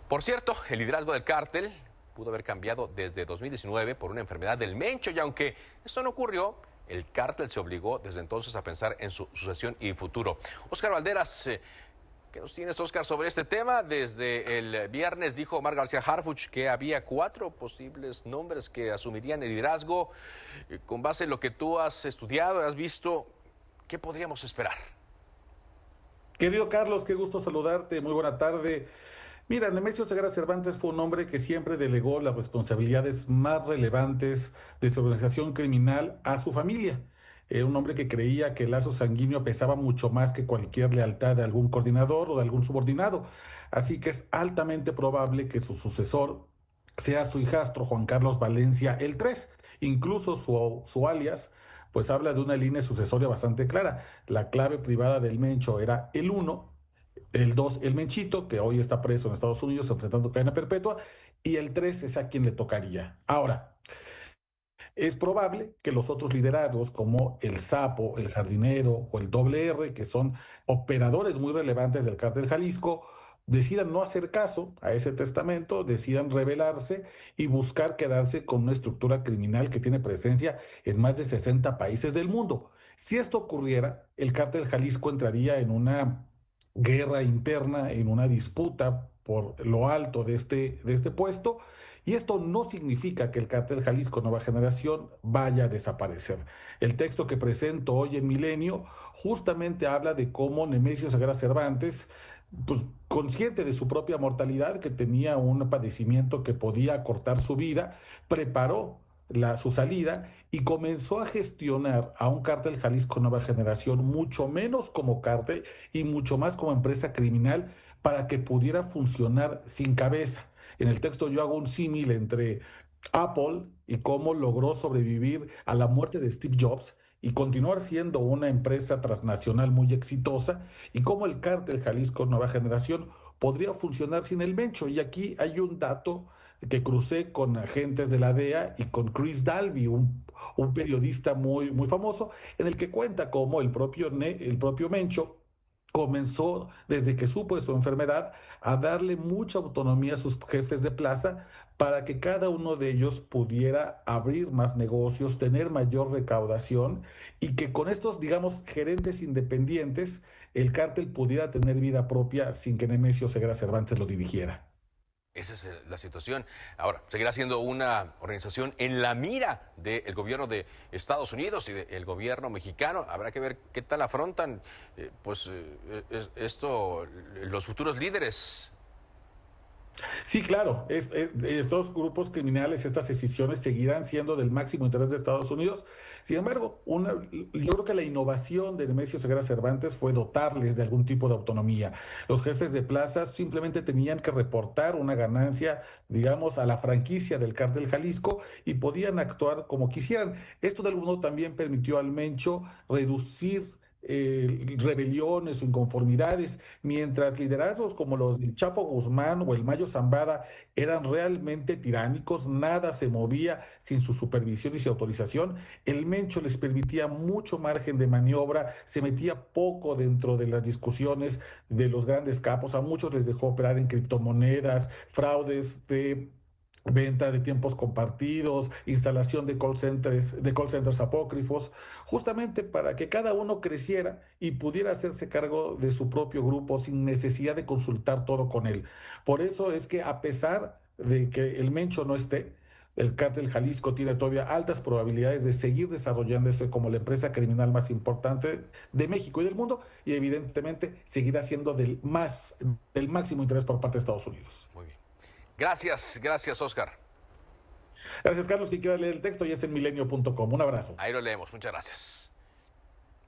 Por cierto, el liderazgo del cártel pudo haber cambiado desde 2019 por una enfermedad del Mencho y aunque esto no ocurrió, el cártel se obligó desde entonces a pensar en su sucesión y futuro. Óscar Valderas, ¿qué nos tienes, Óscar, sobre este tema? Desde el viernes dijo Omar García Harfuch que había 4 posibles nombres que asumirían el liderazgo. Con base en lo que tú has estudiado, has visto, ¿qué podríamos esperar? Querido Carlos, qué gusto saludarte, muy buena tarde. Mira, Nemesio Ceguera Cervantes fue un hombre que siempre delegó las responsabilidades más relevantes de su organización criminal a su familia. Era un hombre que creía que el lazo sanguíneo pesaba mucho más que cualquier lealtad de algún coordinador o de algún subordinado. Así que es altamente probable que su sucesor sea su hijastro Juan Carlos Valencia el 3. Incluso su alias, pues habla de una línea sucesoria bastante clara. La clave privada del Mencho era el 1, el 2 el Menchito, que hoy está preso en Estados Unidos enfrentando cadena perpetua, y el 3 es a quien le tocaría. Ahora, es probable que los otros liderazgos como el Sapo, el Jardinero o el Doble R, que son operadores muy relevantes del cártel Jalisco, decidan no hacer caso a ese testamento, decidan rebelarse y buscar quedarse con una estructura criminal que tiene presencia en más de 60 países del mundo. Si esto ocurriera, el cártel Jalisco entraría en una guerra interna, en una disputa por lo alto de este puesto, y esto no significa que el cártel Jalisco Nueva Generación vaya a desaparecer. El texto que presento hoy en Milenio justamente habla de cómo Nemesio Ceguera Cervantes, pues consciente de su propia mortalidad, que tenía un padecimiento que podía cortar su vida, preparó su salida y comenzó a gestionar a un cártel Jalisco Nueva Generación mucho menos como cártel y mucho más como empresa criminal para que pudiera funcionar sin cabeza. En el texto yo hago un símil entre Apple y cómo logró sobrevivir a la muerte de Steve Jobs y continuar siendo una empresa transnacional muy exitosa, y cómo el cártel Jalisco Nueva Generación podría funcionar sin el Mencho. Y aquí hay un dato que crucé con agentes de la DEA y con Chris Dalby, un periodista muy, muy famoso, en el que cuenta cómo el propio Mencho comenzó, desde que supo de su enfermedad, a darle mucha autonomía a sus jefes de plaza para que cada uno de ellos pudiera abrir más negocios, tener mayor recaudación, y que con estos, digamos, gerentes independientes, el cártel pudiera tener vida propia sin que Nemesio Ceguera Cervantes lo dirigiera. Esa es la situación. Ahora, seguirá siendo una organización en la mira del gobierno de Estados Unidos y del gobierno mexicano. Habrá que ver qué tal afrontan esto los futuros líderes. Sí, claro, estos grupos criminales, estas decisiones seguirán siendo del máximo interés de Estados Unidos. Sin embargo, yo creo que la innovación de Nemesio Ceguera Cervantes fue dotarles de algún tipo de autonomía. Los jefes de plazas simplemente tenían que reportar una ganancia, digamos, a la franquicia del cártel Jalisco, y podían actuar como quisieran. Esto de algún modo también permitió al Mencho reducir rebeliones o inconformidades, mientras liderazgos como los del Chapo Guzmán o el Mayo Zambada eran realmente tiránicos, nada se movía sin su supervisión y su autorización. El Mencho les permitía mucho margen de maniobra, se metía poco dentro de las discusiones de los grandes capos, a muchos les dejó operar en criptomonedas, fraudes de venta de tiempos compartidos, instalación de call centers apócrifos, justamente para que cada uno creciera y pudiera hacerse cargo de su propio grupo sin necesidad de consultar todo con él. Por eso es que, a pesar de que el Mencho no esté, el cártel Jalisco tiene todavía altas probabilidades de seguir desarrollándose como la empresa criminal más importante de México y del mundo, y evidentemente seguirá siendo del máximo interés por parte de Estados Unidos. Muy bien. Gracias, Óscar. Gracias, Carlos. Quien quiera leer el texto ya está en milenio.com. Un abrazo. Ahí lo leemos. Muchas gracias.